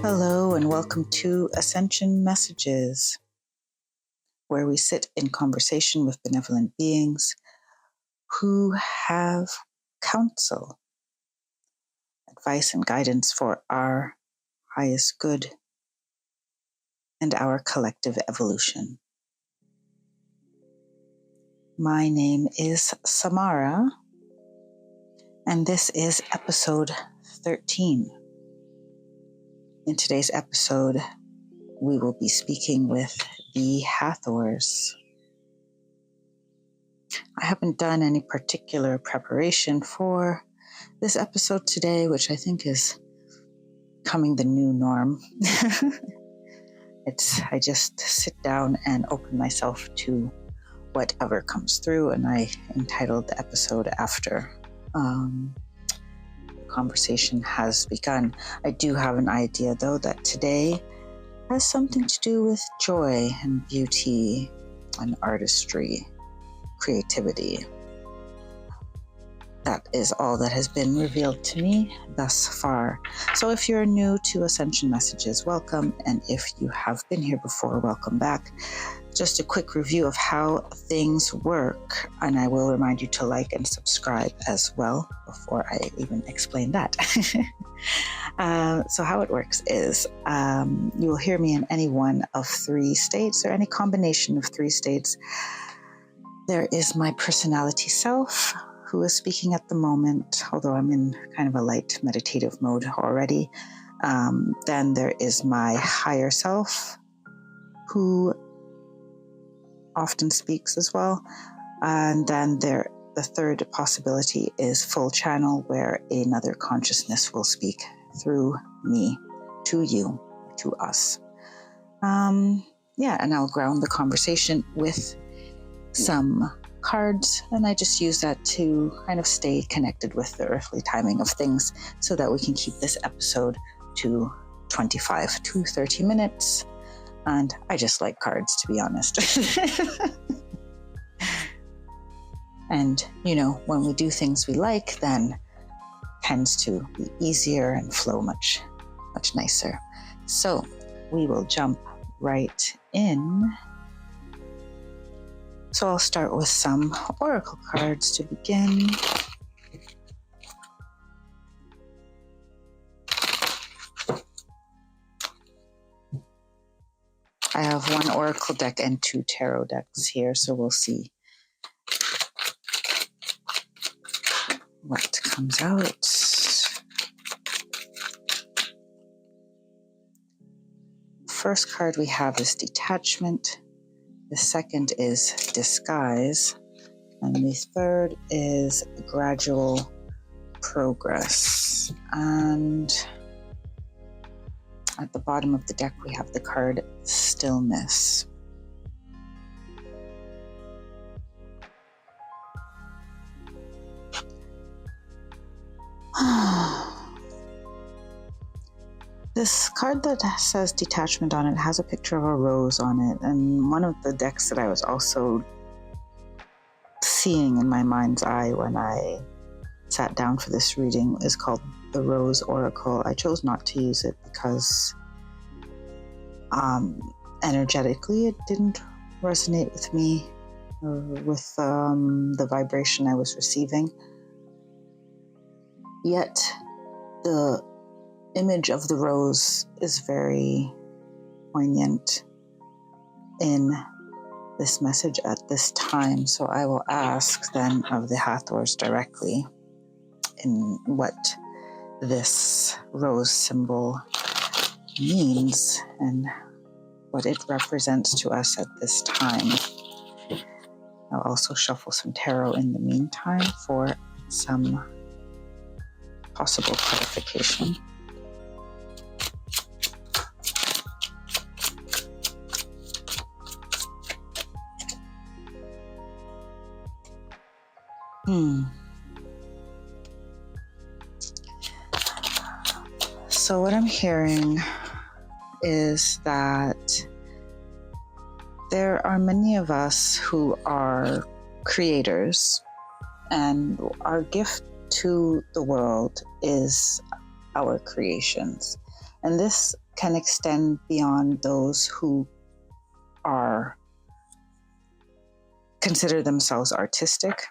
Hello and welcome to Ascension Messages, where we sit in conversation with benevolent beings who have counsel, advice and guidance for our highest good and our collective evolution. My name is Samara, and this is episode 13. In today's episode, we will be speaking with the Hathors. I haven't done any particular preparation for this episode today, which I think is becoming the new norm. I just sit down and open myself to whatever comes through, and I entitled the episode after the conversation has begun. I do have an idea, though, that today has something to do with joy and beauty and artistry, creativity. That is all that has been revealed to me thus far. So if you're new to Ascension Messages, welcome. And if you have been here before, welcome back. Just a quick review of how things work. And I will remind you to like and subscribe as well before I even explain that. So how it works is you will hear me in any one of 3 states or any combination of 3 states. There is my personality self, who is speaking at the moment, although I'm in kind of a light meditative mode already. Then there is my higher self, who often speaks as well. And then the third possibility is full channel, where another consciousness will speak through me to you, to us. And I'll ground the conversation with some cards, and I just use that to kind of stay connected with the earthly timing of things so that we can keep this episode to 25 to 30 minutes. And I just like cards, to be honest. And, when we do things we like, then tends to be easier and flow much, much nicer. So we will jump right in. So I'll start with some oracle cards to begin. I have 1 oracle deck and 2 tarot decks here, so we'll see what comes out. First card we have is detachment. The second is disguise. And the third is gradual progress. And at the bottom of the deck, we have the card stillness. This card that says detachment on it has a picture of a rose on it, and one of the decks that I was also seeing in my mind's eye when I sat down for this reading is called the Rose Oracle. I chose not to use it because energetically it didn't resonate with me or with the vibration I was receiving. Yet the image of the rose is very poignant in this message at this time. So I will ask then of the Hathors directly in what this rose symbol means and what it represents to us at this time. I'll also shuffle some tarot in the meantime for some possible clarification. So what I'm hearing is that there are many of us who are creators, and our gift to the world is our creations. And this can extend beyond those who consider themselves artistic.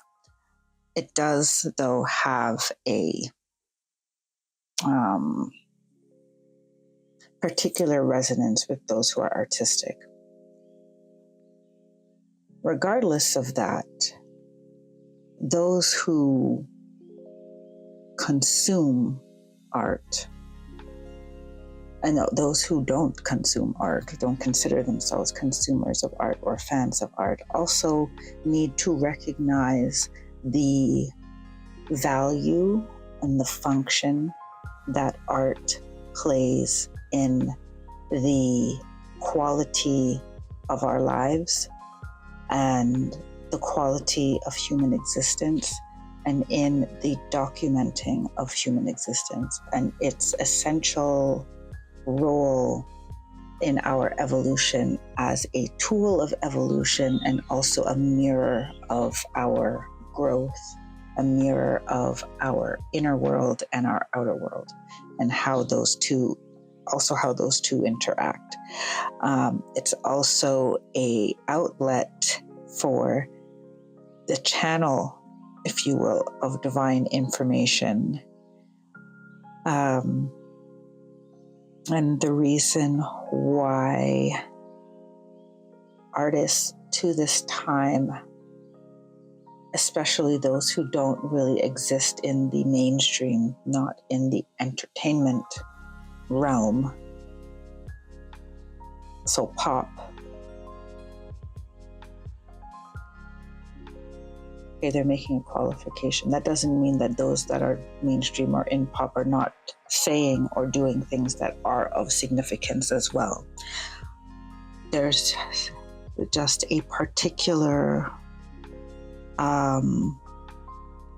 It does, though, have a particular resonance with those who are artistic. Regardless of that, those who consume art and those who don't consume art, don't consider themselves consumers of art or fans of art, also need to recognize the value and the function that art plays in the quality of our lives and the quality of human existence, and in the documenting of human existence and its essential role in our evolution as a tool of evolution, and also a mirror of our growth, a mirror of our inner world and our outer world, and how those two interact. It's also a outlet for the channel, if you will, of divine information. And the reason why artists to this time, especially those who don't really exist in the mainstream, not in the entertainment realm, so pop. Okay, they're making a qualification. That doesn't mean that those that are mainstream or in pop are not saying or doing things that are of significance as well. There's just a particular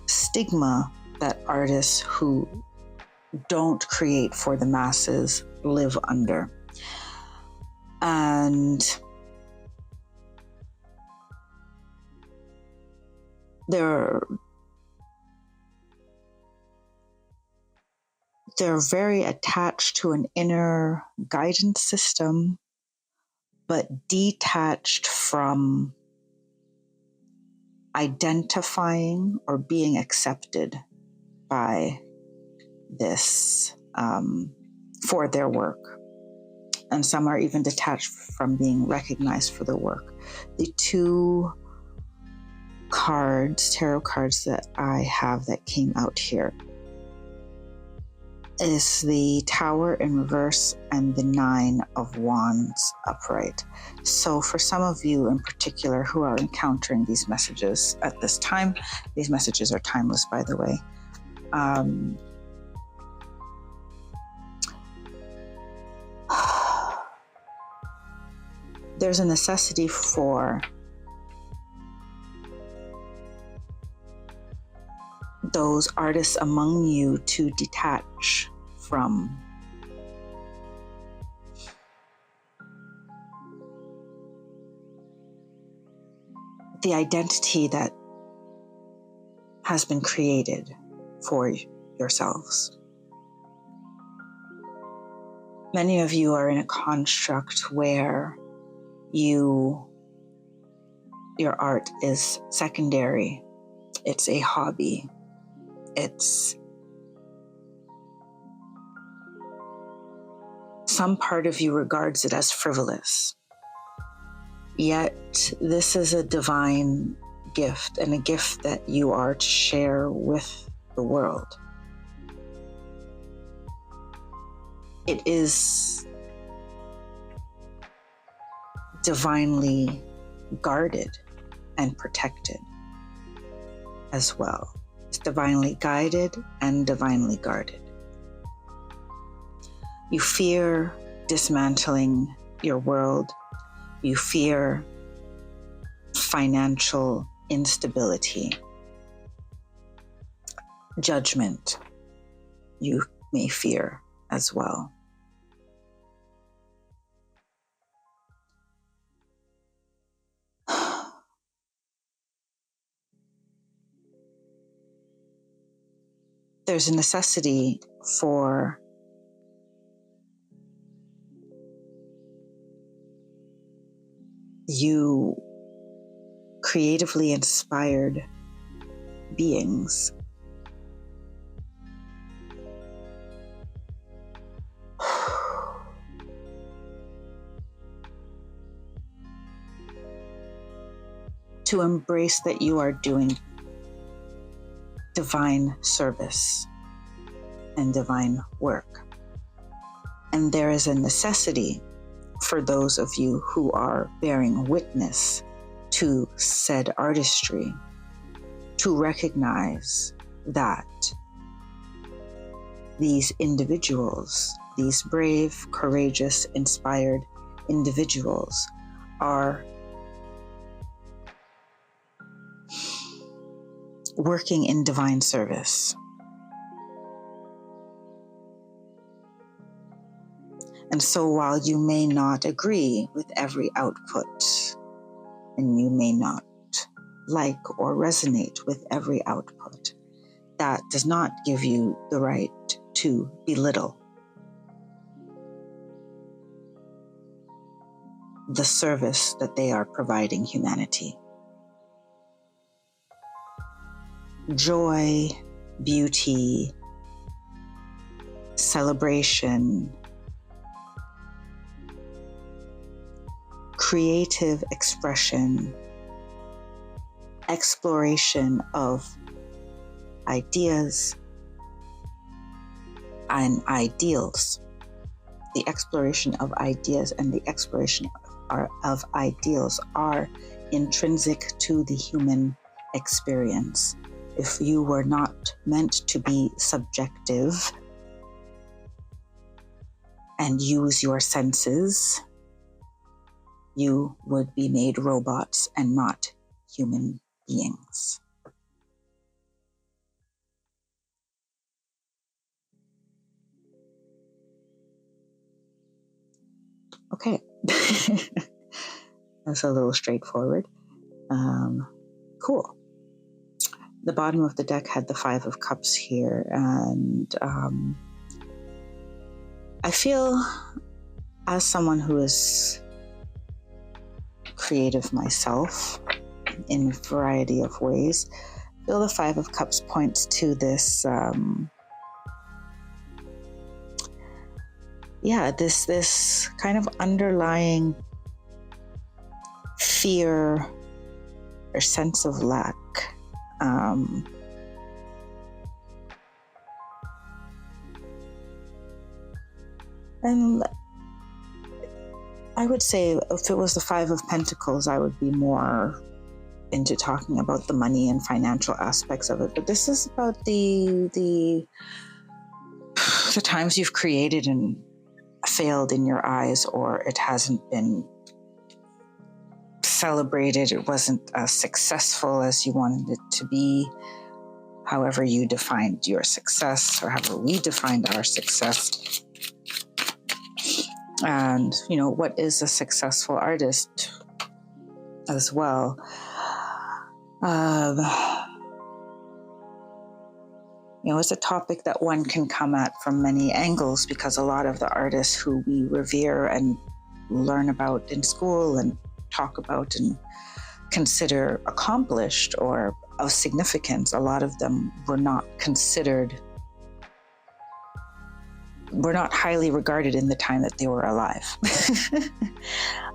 stigma that artists who don't create for the masses live under. And they're very attached to an inner guidance system, but detached from identifying or being accepted by this for their work. And some are even detached from being recognized for their work. The two tarot cards that I have that came out here is the Tower in reverse and the 9 of Wands upright. So for some of you in particular who are encountering these messages at this time, these messages are timeless, by the way. There's a necessity for those artists among you to detach from the identity that has been created for yourselves. Many of you are in a construct where your art is secondary. It's a hobby. Some part of you regards it as frivolous. Yet this is a divine gift, and a gift that you are to share with the world. It is divinely guarded and protected as well. It's divinely guided and divinely guarded. You fear dismantling your world. You fear financial instability. Judgment, you may fear as well. There's a necessity for you creatively inspired beings. To embrace that you are doing divine service and divine work. And there is a necessity for those of you who are bearing witness to said artistry to recognize that these individuals, these brave, courageous, inspired individuals are working in divine service. And so while you may not agree with every output, and you may not like or resonate with every output, that does not give you the right to belittle the service that they are providing humanity. Joy, beauty, celebration, creative expression, exploration of ideas and ideals. The exploration of ideas and the exploration of ideals are intrinsic to the human experience. If you were not meant to be subjective and use your senses, you would be made robots and not human beings. Okay. That's a little straightforward. Cool. The bottom of the deck had the 5 of Cups here, and I feel, as someone who is creative myself in a variety of ways, I feel the 5 of Cups points to this this kind of underlying fear or sense of lack. And I would say if it was the 5 of Pentacles, I would be more into talking about the money and financial aspects of it. But this is about the times you've created and failed in your eyes, or it hasn't been celebrated, it wasn't as successful as you wanted it to be, however you defined your success, or however we defined our success. And, what is a successful artist as well? It's a topic that one can come at from many angles, because a lot of the artists who we revere and learn about in school and talk about and consider accomplished or of significance, a lot of them were not highly regarded in the time that they were alive.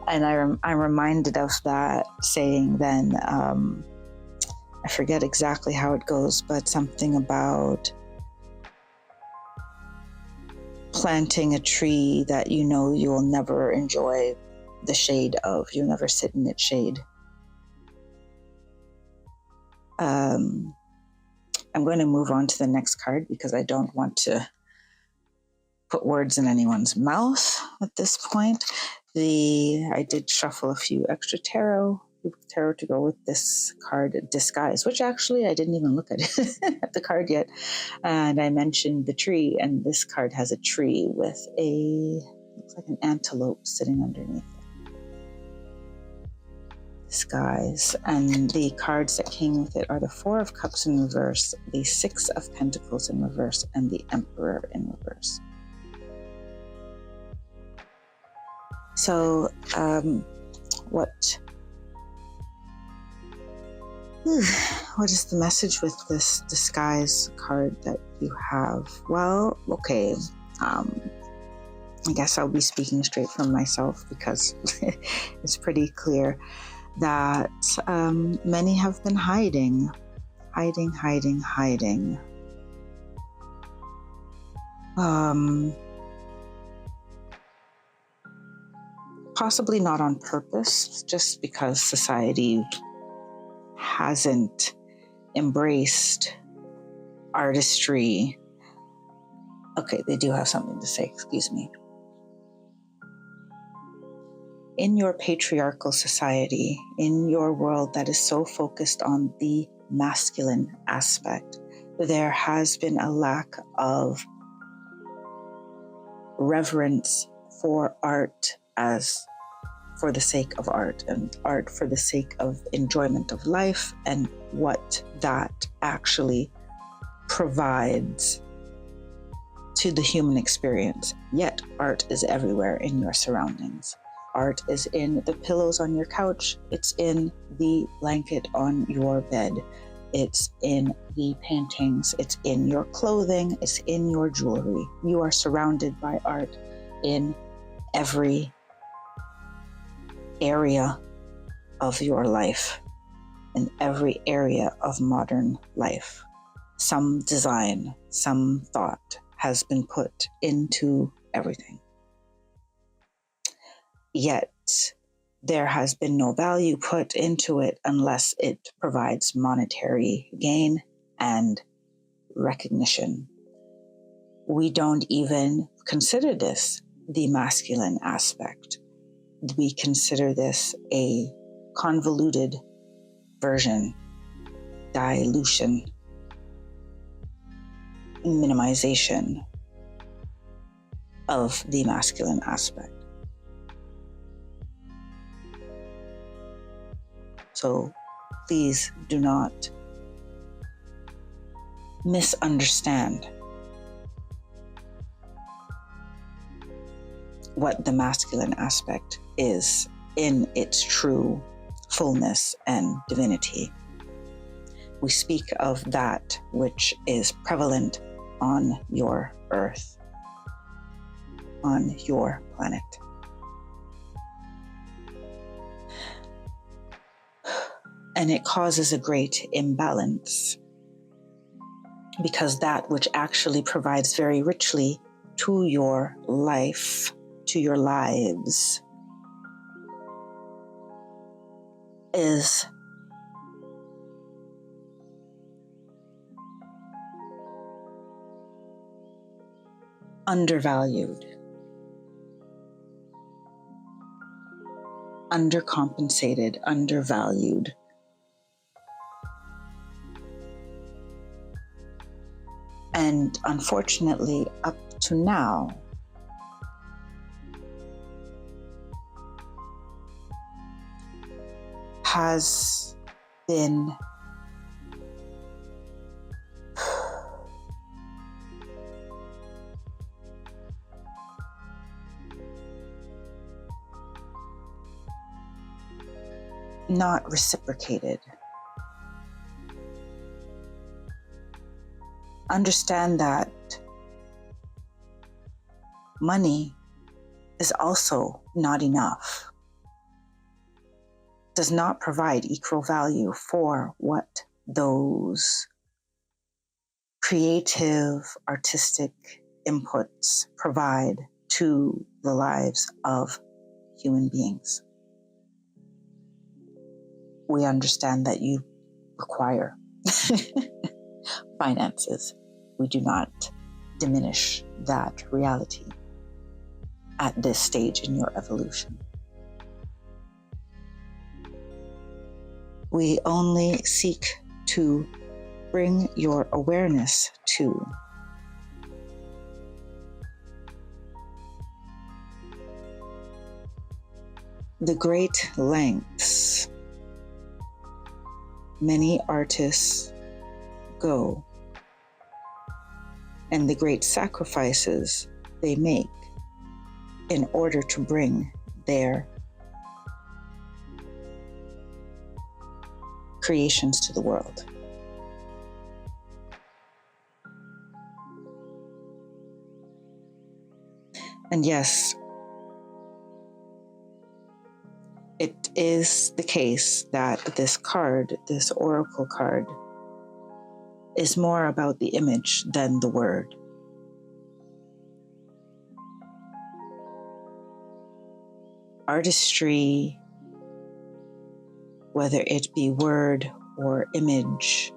And I'm reminded of that saying then, I forget exactly how it goes, but something about planting a tree that you'll never enjoy the shade of. You'll never sit in its shade. I'm going to move on to the next card because I don't want to put words in anyone's mouth at this point. I did shuffle a few extra tarot to go with this card, Disguise, which actually I didn't even look at at the card yet. And I mentioned the tree, and this card has a tree with looks like an antelope sitting underneath it. Disguise. And the cards that came with it are the 4 of Cups in reverse, the 6 of Pentacles in reverse, and the Emperor in reverse. So, what is the message with this disguise card that you have? Well, okay. I guess I'll be speaking straight from myself because it's pretty clear that many have been hiding. Possibly not on purpose, just because society hasn't embraced artistry. Okay, they do have something to say, excuse me. In your patriarchal society, in your world that is so focused on the masculine aspect, there has been a lack of reverence for art as for the sake of art, and art for the sake of enjoyment of life and what that actually provides to the human experience. Yet art is everywhere in your surroundings. Art is in the pillows on your couch. It's in the blanket on your bed. It's in the paintings. It's in your clothing. It's in your jewelry. You are surrounded by art in every area of your life, in every area of modern life. Some design, some thought has been put into everything. Yet there has been no value put into it unless it provides monetary gain and recognition. We don't even consider this the masculine aspect. We consider this a convoluted version, dilution, minimization of the masculine aspect. So please do not misunderstand what the masculine aspect is in its true fullness and divinity. We speak of that which is prevalent on your earth, on your planet. And it causes a great imbalance because that which actually provides very richly to your life, to your lives, is undervalued, undercompensated, undervalued. And unfortunately, up to now, has been not reciprocated. Understand that money is also not enough. Does not provide equal value for what those creative, artistic inputs provide to the lives of human beings. We understand that you require finances. We do not diminish that reality at this stage in your evolution. We only seek to bring your awareness to the great lengths many artists go and the great sacrifices they make in order to bring their creations to the world. And yes, it is the case that this card, this oracle card, is more about the image than the word. Artistry, whether it be word or image,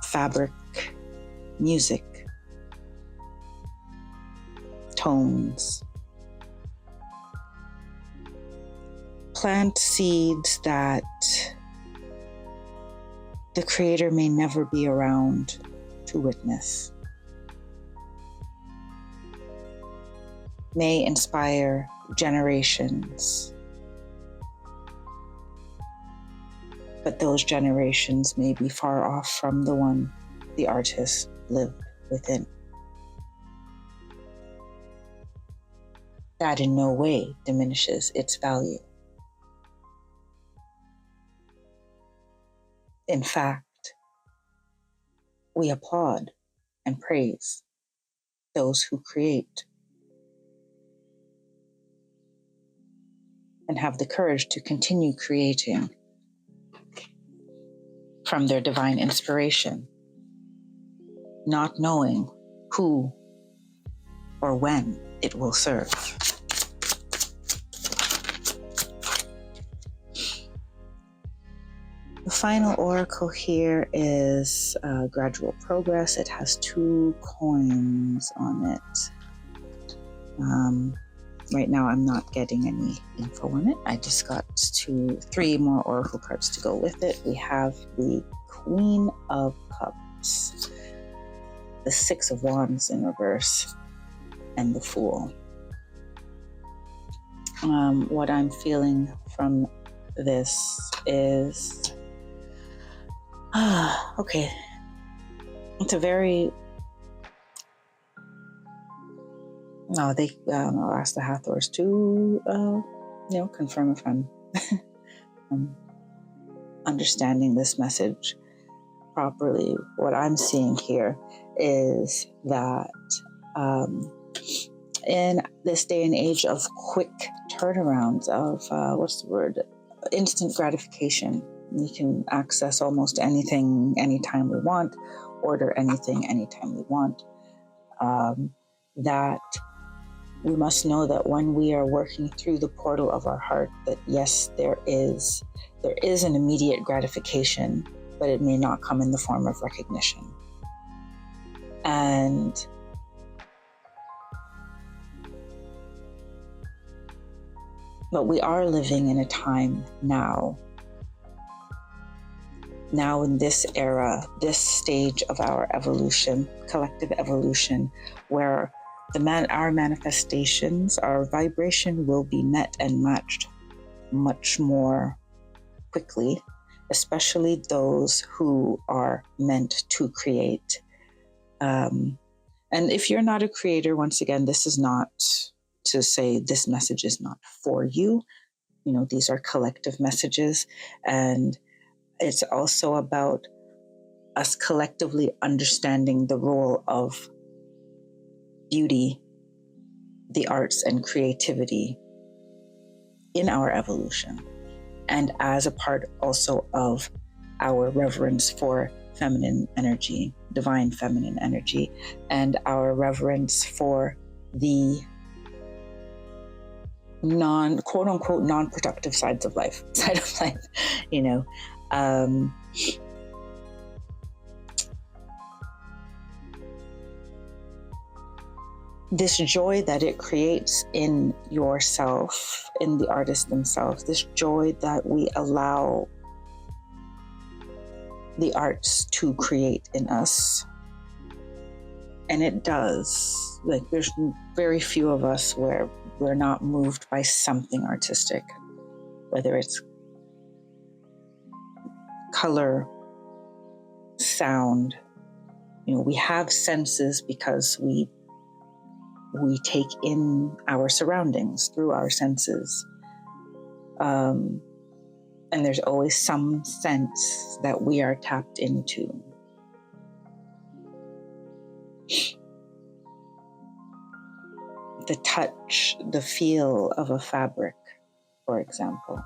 fabric, music, tones, plant seeds that the Creator may never be around to witness, may inspire generations, but those generations may be far off from the one the artist lived within. That in no way diminishes its value. In fact, we applaud and praise those who create and have the courage to continue creating from their divine inspiration, not knowing who or when it will serve. The final oracle here is gradual progress. It has 2 coins on it. Right now I'm not getting any info on it. I just got 3 more oracle cards to go with it. We have the Queen of Cups, the 6 of Wands in reverse, and the Fool. What I'm feeling from this is, okay, it's a very, I'll ask the Hathors to, confirm if I'm understanding this message properly. What I'm seeing here is that in this day and age of quick turnarounds, of instant gratification, we can access almost anything anytime we want, order anything anytime we want, that we must know that when we are working through the portal of our heart, that yes, there is an immediate gratification, but it may not come in the form of recognition. But we are living in a time now in this era, this stage of our evolution, collective evolution, where our manifestations, our vibration will be met and matched much more quickly, especially those who are meant to create. And if you're not a creator, once again, this is not to say this message is not for you. These are collective messages, and it's also about us collectively understanding the role of beauty, the arts, and creativity in our evolution, and as a part also of our reverence for feminine energy, divine feminine energy, and our reverence for the quote unquote non-productive side of life, this joy that it creates in yourself, in the artist themselves, this joy that we allow the arts to create in us. And it does. There's very few of us where we're not moved by something artistic, whether it's color, sound. We have senses because we take in our surroundings through our senses. And there's always some sense that we are tapped into. The touch, the feel of a fabric, for example.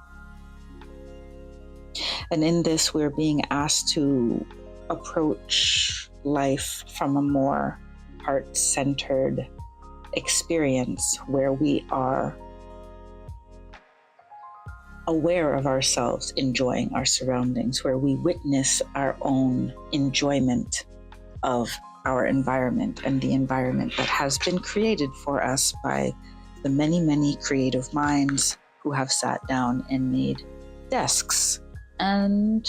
And in this, we're being asked to approach life from a more heart-centered experience where we are aware of ourselves enjoying our surroundings, where we witness our own enjoyment of our environment and the environment that has been created for us by the many, many creative minds who have sat down and made desks and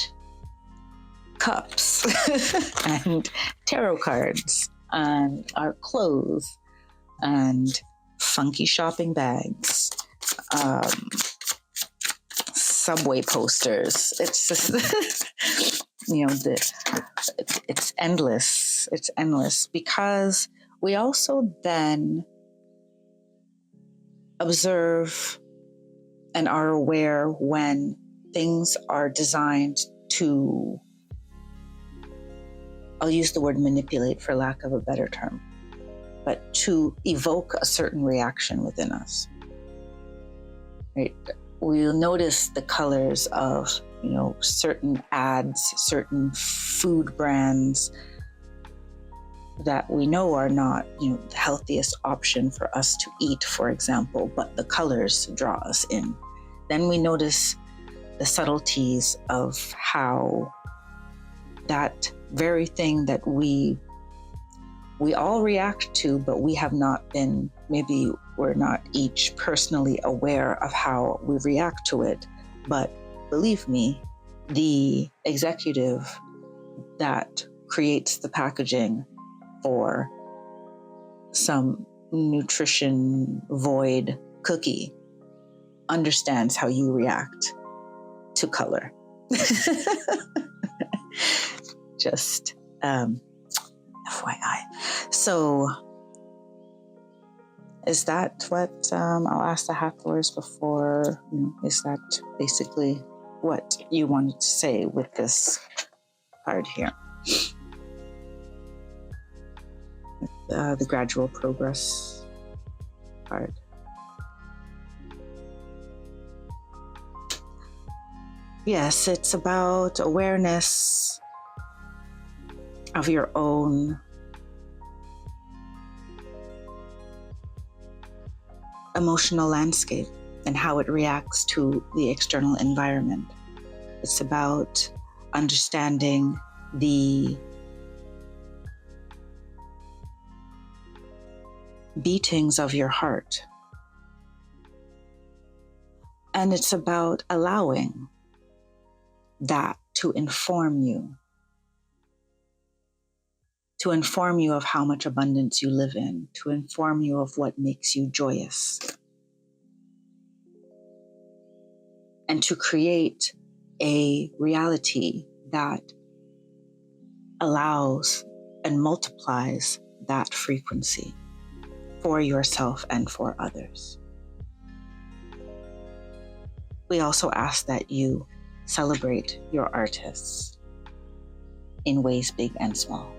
cups and tarot cards and our clothes and funky shopping bags, subway posters. It's just, it's endless. It's endless because we also then observe and are aware when things are designed to, I'll use the word manipulate for lack of a better term, but to evoke a certain reaction within us, right? We'll notice the colors of, certain ads, certain food brands that we know are not, the healthiest option for us to eat, for example, but the colors draw us in. Then we notice the subtleties of how that very thing that we all react to, but we have not been, maybe we're not each personally aware of how we react to it. But believe me, the executive that creates the packaging for some nutrition void cookie understands how you react to color. Just FYI. So is that what I'll ask the Hathors before? Is that basically what you wanted to say with this card here? The gradual progress card. Yes, it's about awareness of your own emotional landscape and how it reacts to the external environment. It's about understanding the beatings of your heart. And it's about allowing that to inform you of how much abundance you live in, to inform you of what makes you joyous, and to create a reality that allows and multiplies that frequency for yourself and for others. We also ask that you celebrate your artists in ways big and small.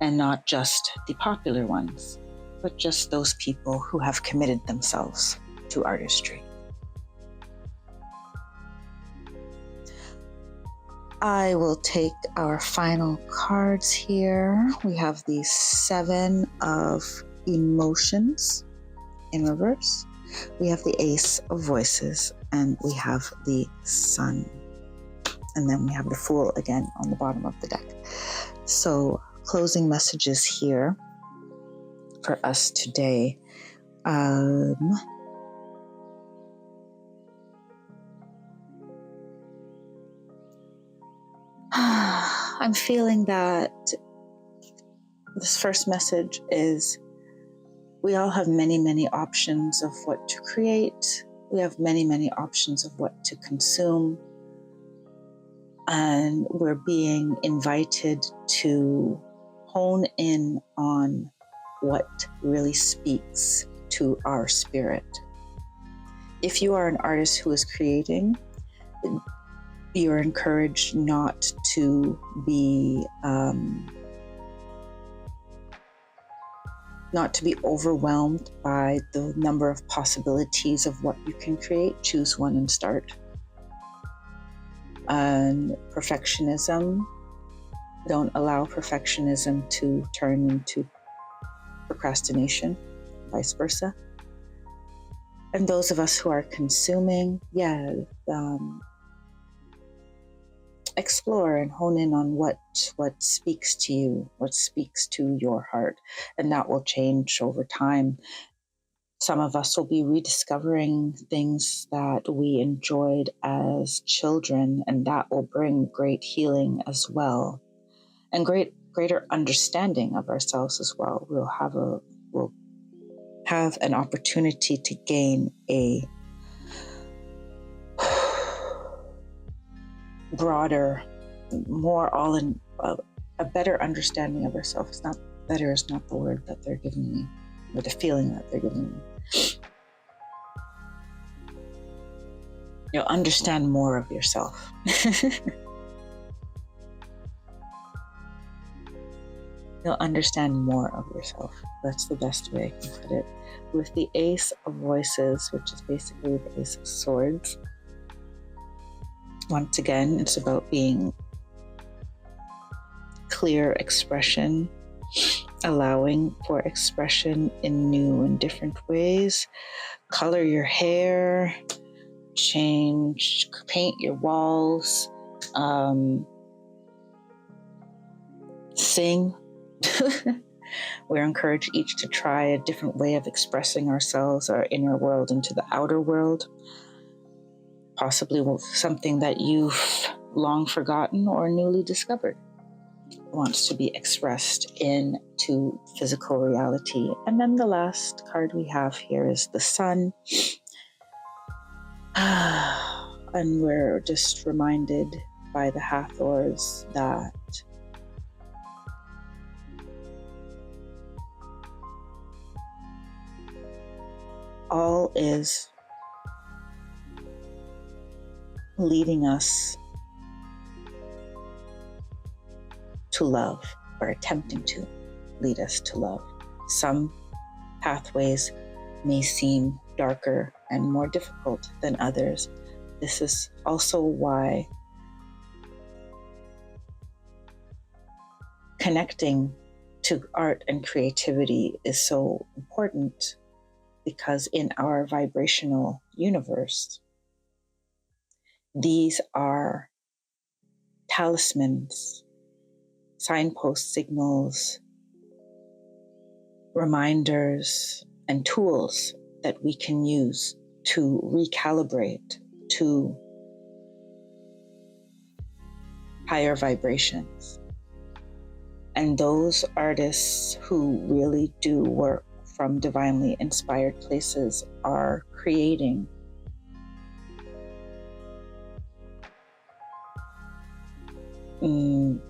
And not just the popular ones, but just those people who have committed themselves to artistry. I will take our final cards here. We have the 7 of emotions in reverse. We have the Ace of Voices, and we have the Sun. And then we have the Fool again on the bottom of the deck. So closing messages here for us today. I'm feeling that this first message is we all have many, many options of what to create. We have many, many options of what to consume. And we're being invited to hone in on what really speaks to our spirit. If you are an artist who is creating, you're encouraged not to be overwhelmed by the number of possibilities of what you can create. Choose one and start. And perfectionism, don't allow perfectionism to turn into procrastination, vice versa. And those of us who are consuming, explore and hone in on what speaks to you, what speaks to your heart, and that will change over time. Some of us will be rediscovering things that we enjoyed as children, and that will bring great healing as well, and greater understanding of ourselves as well. We'll have an opportunity to gain a broader, more a better understanding of ourselves. Not better is not the word that they're giving me, or the feeling that they're giving me. You'll understand more of yourself. You'll understand more of yourself. That's the best way I can put it. With the Ace of Voices, which is basically the Ace of Swords, once again, it's about being clear expression, allowing for expression in new and different ways. Color your hair, paint your walls, sing. We're encouraged each to try a different way of expressing ourselves, our inner world into the outer world. Possibly something that you've long forgotten or newly discovered wants to be expressed into physical reality. And then the last card we have here is the Sun. And we're just reminded by the Hathors that all is leading us to love, or attempting to lead us to love. Some pathways may seem darker and more difficult than others. This is also why connecting to art and creativity is so important, because in our vibrational universe, these are talismans, signpost signals, reminders, and tools that we can use to recalibrate to higher vibrations. And those artists who really do work from divinely inspired places are creating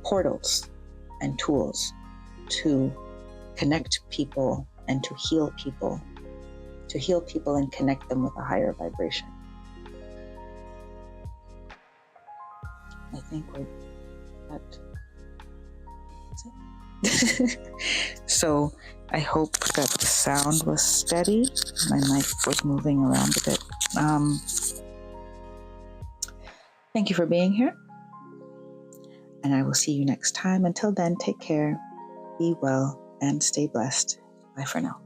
portals and tools to connect people and to heal people and connect them with a higher vibration. I think that's it. So I hope that the sound was steady. My mic was moving around a bit. Thank you for being here. And I will see you next time. Until then, take care, be well, and stay blessed. Bye for now.